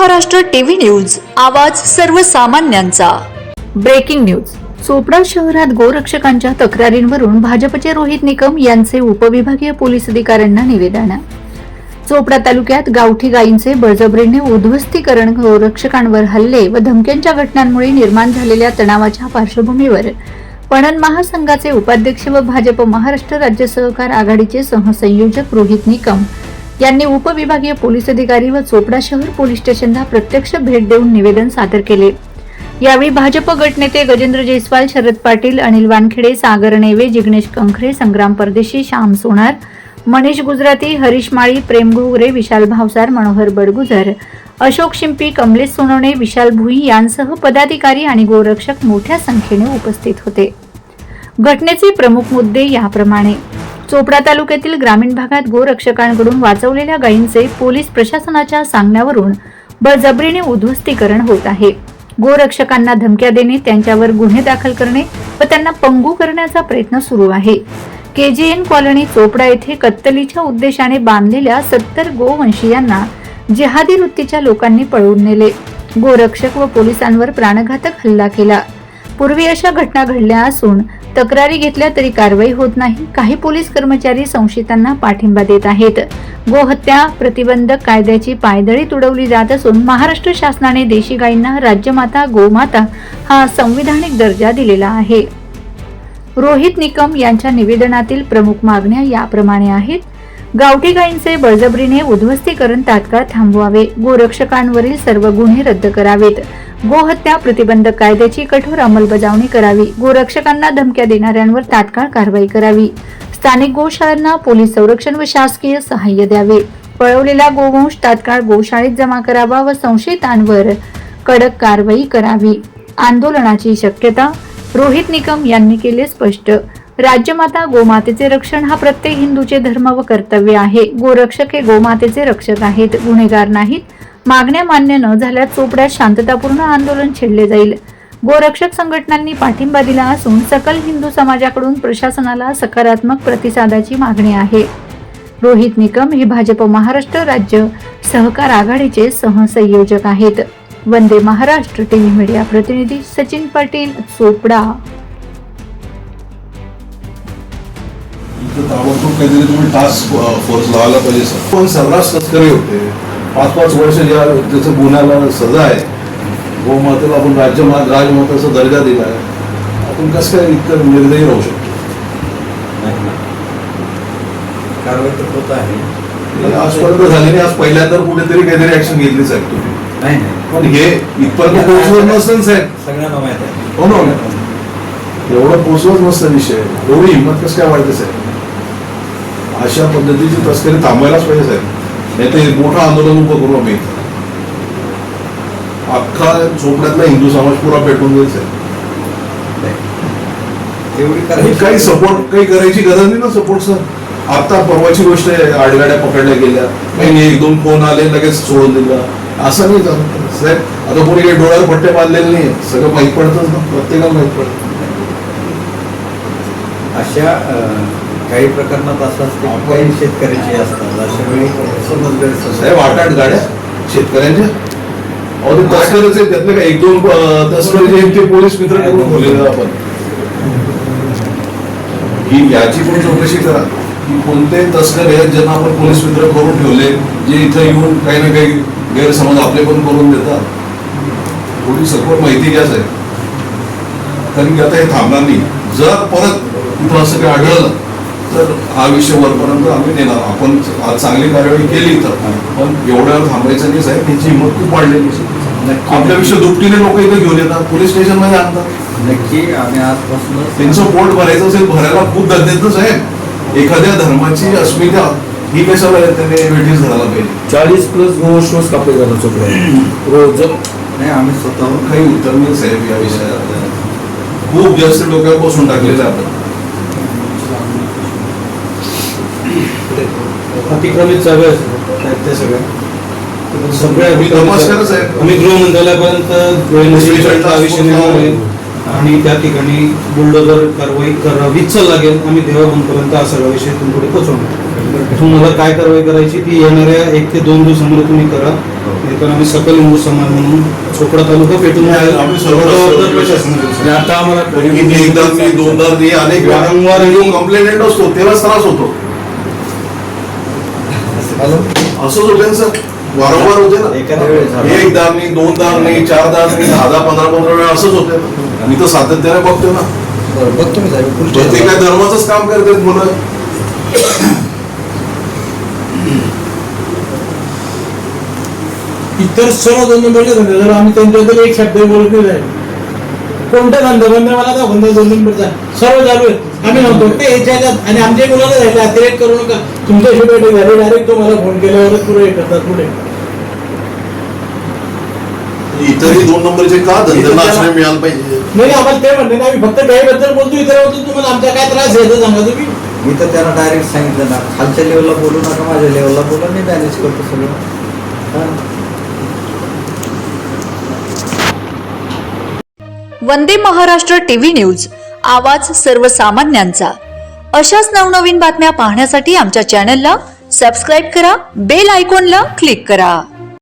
Maharashtra TV news, आवाज सर्वसामान्यांचा। Breaking news. Chopra शहरात गोरक्षकांच्या तक्रारींवरून भाजपचे रोहित निकम यांचे उपविभागीय पोलीस अधिकाऱ्यांना निवेदन। चोपडा तालुक्यात गावठी गायींचे बळजबरीने उद्ध्वस्तीकरण, गोरक्षकांवर हल्ले व धमक्यांच्या घटनांमुळे निर्माण झालेल्या तणावाच्या पार्श्वभूमीवर पणन महासंघाचे उपाध्यक्ष व भाजप महाराष्ट्र राज्य सहकार आघाडीचे सहसंयोजक रोहित निकम यांनी उपविभागीय पोलीस अधिकारी व चोपडा शहर पोलीस स्टेशनला प्रत्यक्ष भेट देऊन निवेदन सादर केले। यावेळी भाजप गटनेते गजेंद्र जयस्वाल, शरद पाटील, अनिल वानखेडे, सागर नेवे, जिग्नेश कंखरे, संग्राम परदेशी, श्याम सोनार, मनीष गुजराती, हरीश माळी, प्रेम घोगरे, विशाल भावसार, मनोहर बडगुजर, अशोक शिंपी, कमलेश सोनवणे, विशाल भुई यांसह पदाधिकारी आणि गोरक्षक मोठ्या संख्येने उपस्थित होते। घटनेचे प्रमुख मुद्दे याप्रमाणे: चोपडा तालुक्यातील ग्रामीण भागात गोरक्षकांकडून वाचवलेल्या गायींचे पोलीस प्रशासनाच्या सांगण्यावरून बळजबरीने उद्ध्वस्तीकरण होत आहे। गोरक्षकांना धमक्या देणे, त्यांच्यावर गुन्हे दाखल करणे व त्यांना पंगू करण्याचा प्रयत्न सुरू आहे। केजीएन कॉलनी चोपडा येथे कत्तलीच्या उद्देशाने बांधलेल्या 70 गोवंशीयांना जिहादी वृत्तीच्या लोकांनी पळवून नेले। गोरक्षक व पोलिसांवर प्राणघातक हल्ला केला। पूर्वी अशा घटना घडल्या असून तक्रारी घेतल्या तरी कारवाई होत नाही। काही पोलीस कर्मचारी संशयितांना पाठिंबा देत आहेत। गोहत्या प्रतिबंधक कायद्याची पायदळी तुडवली जात असून महाराष्ट्र शासनाने देशी गायींना राज्यमाता, गोमाता हा संविधानिक दर्जा दिलेला आहे। रोहित निकम यांच्या निवेदनातील प्रमुख मागण्या याप्रमाणे आहेत: गावठी गायींचे बळजबरीने उद्ध्वस्तीकरण तात्काळ थांबवावे, गोरक्षकांवरील सर्व गुन्हे रद्द करावेत, गोहत्या प्रतिबंधक कायद्याची कठोर अंमलबजावणी करावी, गोरक्षकांना धमक्या देणाऱ्यांवर तात्काळ कारवाई करावी, स्थानिक गोशाळांना पोलीस संरक्षण व शासकीय सहाय्य द्यावे, पळवलेला गोवंश तात्काळ गोशाळेत जमा करावा व संशयितांवर कडक कारवाई करावी। आंदोलनाची शक्यता: रोहित निकम यांनी केले स्पष्ट, राज्यमाता गोमातेचे रक्षण हा प्रत्येक हिंदूचे धर्म व कर्तव्य आहे। गोरक्षक हे गोमातेचे रक्षक आहेत, गुन्हेगार नाहीत। मागण्या मान्य न झाल्यास चोपड्यात शांततापूर्ण आंदोलन छेडले जाईल। गोरक्षक संघटनांनी पाठिंबा दिला असून सकल हिंदू समाजाकडून प्रशासनाला सकारात्मक प्रतिसादाची मागणी आहे। रोहित निकम हे भाजप महाराष्ट्र राज्य सहकार आघाडीचे सहसंयोजक आहेत। वंदे महाराष्ट्र टीव्ही मीडिया प्रतिनिधी सचिन पाटील, चोपडा। ताबडतोब काहीतरी तुम्ही टास्क फोर्स लावायला पाहिजे सर। पण सर्रास तस्करी होते, 5-5 वर्ष ज्या त्याचं गुन्ह्याला सजा आहे, गोमातेला आपण राजमाताचा दर्जा दिला आहे, आपण कसं काय इतकं निर्दयी राहू शकतो? कारवाई तर होत आहे, आजपर्यंत झालेली, आज पहिल्यांदा कुठेतरी काहीतरी ऍक्शन घेतली साहेब तुम्ही? नाही पण हे इथपर्यंत पोहोचवत नसतं साहेब, सगळ्यांना माहित आहे। हो ना, एवढं पोहोचवत नसतं विषय, एवढी हिंमत कसं काय वाढते साहेब? अशा पद्धतीची तस्करी थांबवायलाच पाहिजे साहेब, नाही तर मोठं आंदोलन उभं करू आम्ही। अख्खा चोपड्यातला हिंदू समाज पुरा पेटून जाईल साहेब। काही सपोर्ट काही करायची गरज नाही ना सपोर्ट सर। आता परवाची गोष्ट आहे, आडगाड्या पकडल्या गेल्या, काही 1-2 फोन आले, लगेच सोडून दिला, असं नाही चालत साहेब। आता कोणी काही डोळ्यावर पट्टे बांधलेले नाही, सगळं माहीत पडतंच ना, प्रत्येकाला माहीत पडतं। अशा काही प्रकरणात असं असते, काही शेतकऱ्याचे असतात, अशा वेळी साहेब 8-8 गाड्या शेतकऱ्यांच्या, अहो ते तस्करच आहे, त्यातले काय 1-2 तस्कर जे ते पोलीस मित्र करून ठेवलेले आपण। ही याची पण चौकशी करा की कोणते तस्कर आहेत ज्यांना आपण पोलीस मित्र करून ठेवले, जे इथं येऊन काही ना काही गैरसमज आपले पण करून देतात। थोडी सखोल माहिती घ्या साहेब, कारण की आता हे थांबणार नाही। जर परत इथं असं काही आढळलं तर हा विषय वरपर्यंत आम्ही नेणार। आपण आज चांगली कार्यवाही केली तर, पण एवढ्यावर थांबायचं नाही साहेब, त्यांची हिंमत खूप वाढलेली। आपल्यापेक्षा दुपटीने लोक इथं घेऊन येतात, पोलीस स्टेशन मध्ये आणतात। नक्की आम्ही आजपासून त्यांचं पोट भरायचं असेल, भरायला खूप गरजेचं साहेब। एखाद्या धर्माची अस्मिता ही कशाला त्याने वेठीस धरायला पाहिजे? 40+ गोवंश कापले जातात चोपड्यात रोज। नाही, आम्ही स्वतःहून काही उत्तर नाही साहेब या विषयात, खूप जास्त डोक्यावर बसून टाकलेलं आहे आपण। अतिक्रमित जागा ते सगळ्या सगळ्या तपास करा साहेब। आम्ही गृहमंत्रालयापर्यंत आणि त्या ठिकाणी बुलडोजर कारवाई करावीच लागेल. आम्ही देवाबंदपर्यंत हा सगळा विषय तुमच्याकडे पोहोचवणार. तुम्हाला काय कारवाई करायची ती येणाऱ्या 1 ते 2 दिवसामध्ये तुम्ही करा. तर आम्ही सकल हिंदू समाज म्हणून चोपडा तालुका पेटून आम्ही सर्व आणि आता आम्हाला एकदा मी दोनदा मी अनेक वारंवार कंप्लेंट असतो तेव्हाच त्रास होतो. असंच होते ना सर, वारंवार होते ना. एखाद्या वेळेस झालं. एकदा नाही, दोनदा नाही, 4दा नाही, 10, 15 वेळा असंच होते ना. मी तर सातत्याने बघतो ना. बघतो मी साहेब. ते काय धर्माचंच काम करतात मुलं. इतर सर्व दोन नंबरचे धंदे जर आम्ही त्यांच्याबद्दल एक शब्द बोलत नाही. कोणता धंदा बंद मला दाखवून 2 नंबरचा सर्व चालू आहे. आम्ही म्हणतो ते याच्यात आणि आमच्या मुलाला झाले अतिरेक करू नका. तुमच्याशी बैठक झाली डायरेक्ट तुम्हाला फोन केल्यावरच पुढे करतात पुढे. इतरही 2 नंबरचे का धंद्यांना आश्रय मिळाला पाहिजे. नाही आम्हाला ते म्हणते ना, आम्ही फक्त गायबद्दल बोलतो. इतरांबद्दल तुम्हाला आमचा काय त्रास आहे ते सांगा तुम्ही. मी तर त्यांना डायरेक्ट सांगितलं ना, खालच्या लेवलला बोलू नका, माझ्या लेवलला बोला, मी मॅनेज करतो सगळं. वंदे महाराष्ट्र टीव्ही न्यूज, आवाज सर्वसामान्यांचा. अशाच नवनवीन बातम्या पाहण्यासाठी आमच्या चॅनलला सबस्क्राईब करा, बेल आयकॉनला क्लिक करा.